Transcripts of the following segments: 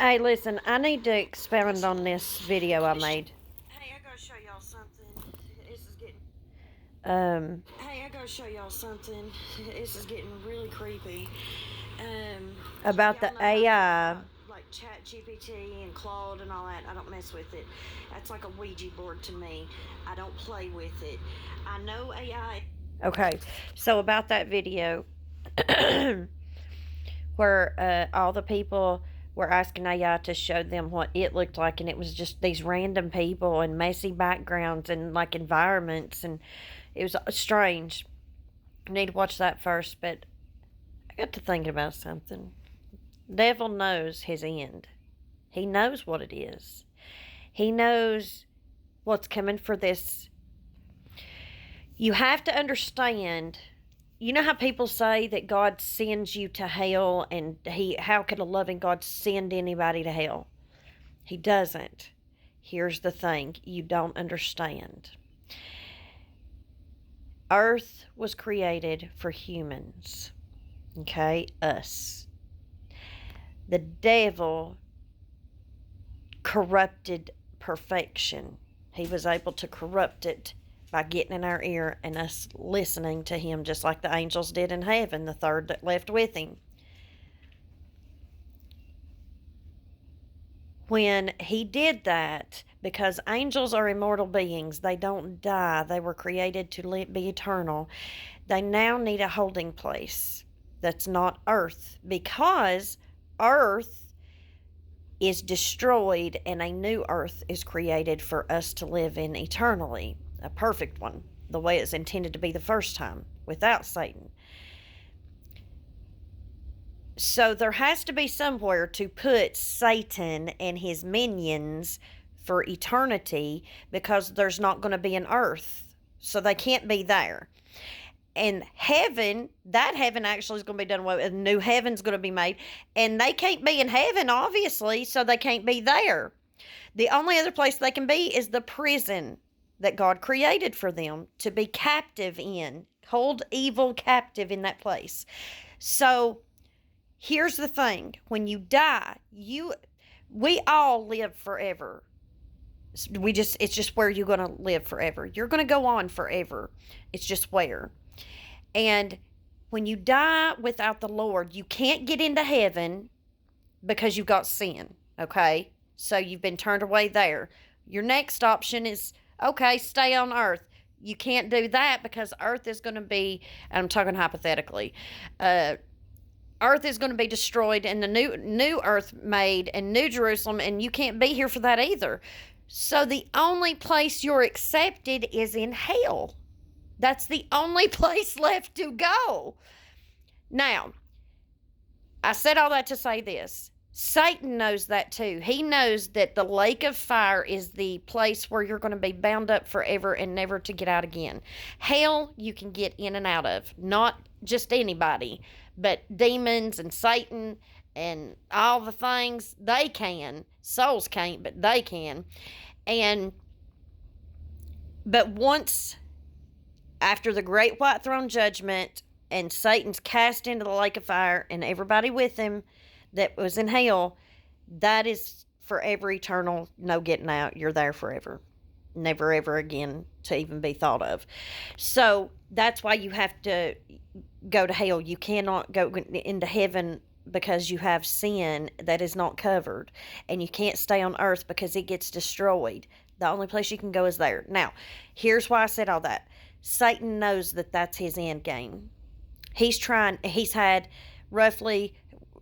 Hey, listen, I need to expound on this video I made. Hey, I gotta show y'all something. This is getting. Um, Hey, I gotta show y'all something. This is getting really creepy. Um, about y'all the know how I feel AI. about like Chat GPT and Claude and all that. I don't mess with it. That's like a Ouija board to me. I don't play with it. I know AI. Okay, so about that video where all the people were asking AI to show them what it looked like, and it was just these random people and messy backgrounds and like environments, and it was strange. I need to watch that first, but I got to thinking about something. Devil knows his end. He knows what it is. He knows what's coming for this. You have to understand. You know how people say that God sends you to hell, and how could a loving God send anybody to hell? He doesn't. Here's the thing, you don't understand. Earth was created for humans. Okay? Us. The devil corrupted perfection. He was able to corrupt it by getting in our ear and us listening to him, just like the angels did in heaven, the third that left with him. When he did that, because angels are immortal beings, they don't die, they were created to be eternal, they now need a holding place that's not earth, because earth is destroyed and a new earth is created for us to live in eternally, a perfect one, the way it's intended to be the first time, without Satan. So there has to be somewhere to put Satan and his minions for eternity, because there's not going to be an earth. So they can't be there. And heaven, that heaven actually is going to be done away with. A new heaven's going to be made. And they can't be in heaven, obviously, so they can't be there. The only other place they can be is the prison that God created for them to be captive in. Hold evil captive in that place. So here's the thing, when you die, we all live forever. It's just where you're going to live forever. You're going to go on forever. It's just where. And when you die without the Lord, you can't get into heaven because you've got sin, okay? So you've been turned away there. Your next option is, okay, stay on earth. You can't do that because earth is going to be, I'm talking hypothetically, earth is going to be destroyed and the new earth made and new Jerusalem, and you can't be here for that either. So the only place you're accepted is in hell. That's the only place left to go. Now, I said all that to say this. Satan knows that too. He knows that the lake of fire is the place where you're going to be bound up forever and never to get out again. Hell, you can get in and out of. Not just anybody, but demons and Satan and all the things, they can. Souls can't, but they can. But once, after the great white throne judgment and Satan's cast into the lake of fire and everybody with him that was in hell, that is forever eternal, no getting out. You're there forever. Never ever again to even be thought of. So that's why you have to go to hell. You cannot go into heaven because you have sin that is not covered. And you can't stay on earth because it gets destroyed. The only place you can go is there. Now, here's why I said all that. Satan knows that that's his end game. He's had roughly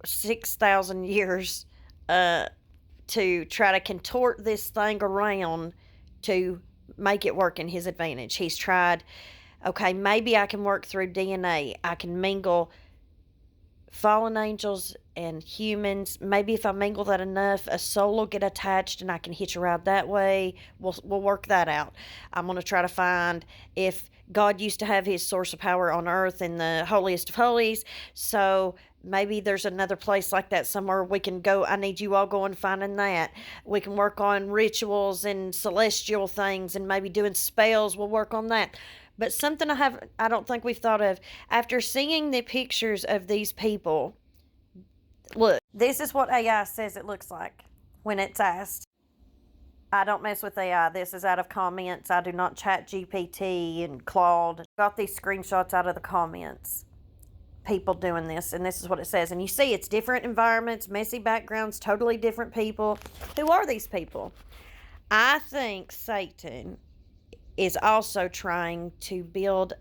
6,000 years to try to contort this thing around to make it work in his advantage. He's tried, okay, maybe I can work through DNA. I can mingle fallen angels and humans. Maybe if I mingle that enough, a soul will get attached and I can hitch a ride that way. We'll work that out. I'm going to try to find if God used to have his source of power on earth in the holiest of holies. So maybe there's another place like that somewhere we can go. I need you all going finding that. We can work on rituals and celestial things and maybe doing spells. We'll work on that. But something I don't think we've thought of, after seeing the pictures of these people, Look, this is what AI says it looks like when it's asked. I don't mess with AI. This is out of comments. I do not chat GPT and Claude. Got these screenshots out of the comments. People doing this, and this is what it says. And you see it's different environments, messy backgrounds, totally different people. Who are these people? I think Satan is also trying to build,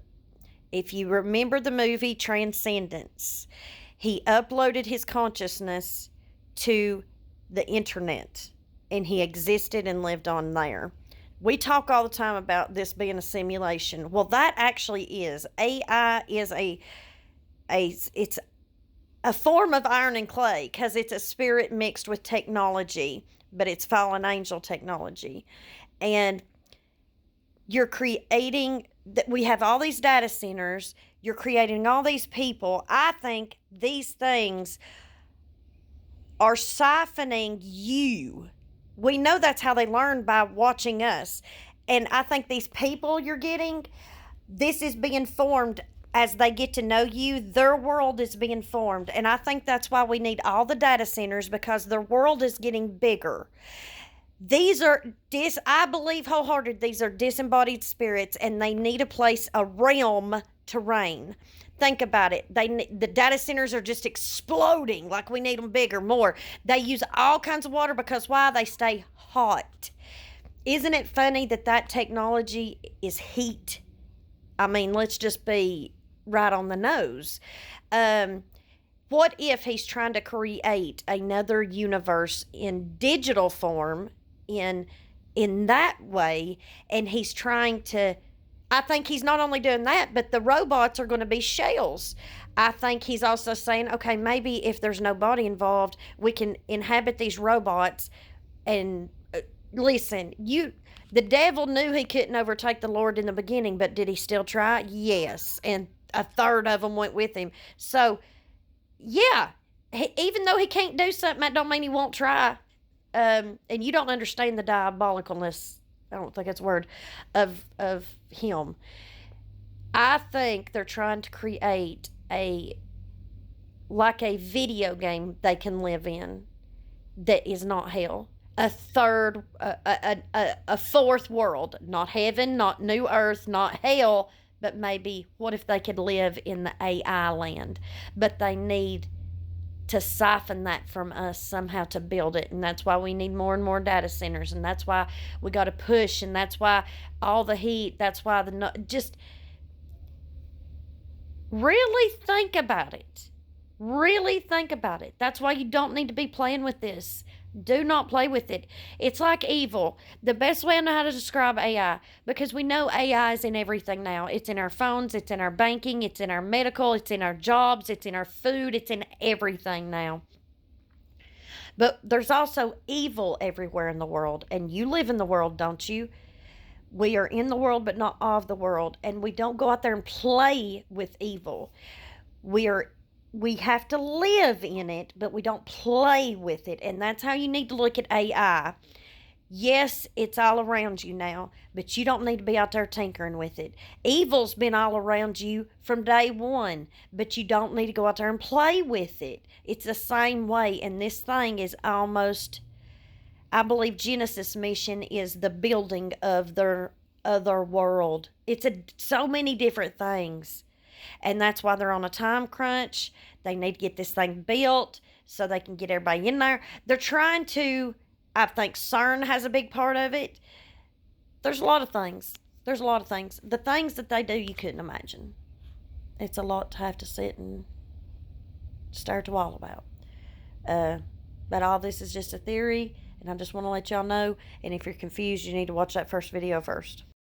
if you remember the movie Transcendence, he uploaded his consciousness to the internet and he existed and lived on there. We talk all the time about this being a simulation. Well, that actually is. AI is it's a form of iron and clay because it's a spirit mixed with technology, but it's fallen angel technology. And you're creating that we have all these data centers, you're creating all these people. I think these things are siphoning you. We know that's how they learn, by watching us. And I think these people you're getting, this is being formed as they get to know you. Their world is being formed. And I think that's why we need all the data centers, because their world is getting bigger. These are I believe wholehearted, these are disembodied spirits, and they need a place, a realm to reign. Think about it. The data centers are just exploding. Like, we need them bigger, more. They use all kinds of water because why? They stay hot. Isn't it funny that technology is heat? I mean, let's just be right on the nose. What if he's trying to create another universe in digital form, in that way, and he's trying to, I think he's not only doing that, but the robots are going to be shells. I think he's also saying, okay, maybe if there's no body involved, we can inhabit these robots. And listen, the devil knew he couldn't overtake the Lord in the beginning, but did he still try? Yes. And a third of them went with him. So, yeah, even though he can't do something, that don't mean he won't try. And you don't understand the diabolicalness, I don't think that's a word, of him. I think they're trying to create a video game they can live in that is not hell. A fourth world, not heaven, not new earth, not hell, but maybe what if they could live in the AI land? But they need to siphon that from us somehow to build it. And that's why we need more and more data centers. And that's why we got to push. And that's why all the heat, that's why just really think about it. Really think about it. That's why you don't need to be playing with this. Do not play with it. It's like evil. The best way I know how to describe AI, because we know AI is in everything now. It's in our phones, it's in our banking, it's in our medical, it's in our jobs, it's in our food, it's in everything now. But there's also evil everywhere in the world, and you live in the world, don't you? We are in the world, but not of the world, and we don't go out there and play with evil. We have to live in it, but we don't play with it. And that's how you need to look at AI. Yes, it's all around you now, but you don't need to be out there tinkering with it. Evil's been all around you from day one, but you don't need to go out there and play with it. It's the same way, and this thing is almost, I believe Genesis' mission is the building of their other world. It's so many different things. And that's why they're on a time crunch. They need to get this thing built so they can get everybody in there. They're trying to, I think CERN has a big part of it. There's a lot of things. The things that they do, you couldn't imagine. It's a lot to have to sit and stare at the wall about. But all this is just a theory, and I just want to let y'all know. And if you're confused, you need to watch that first video first.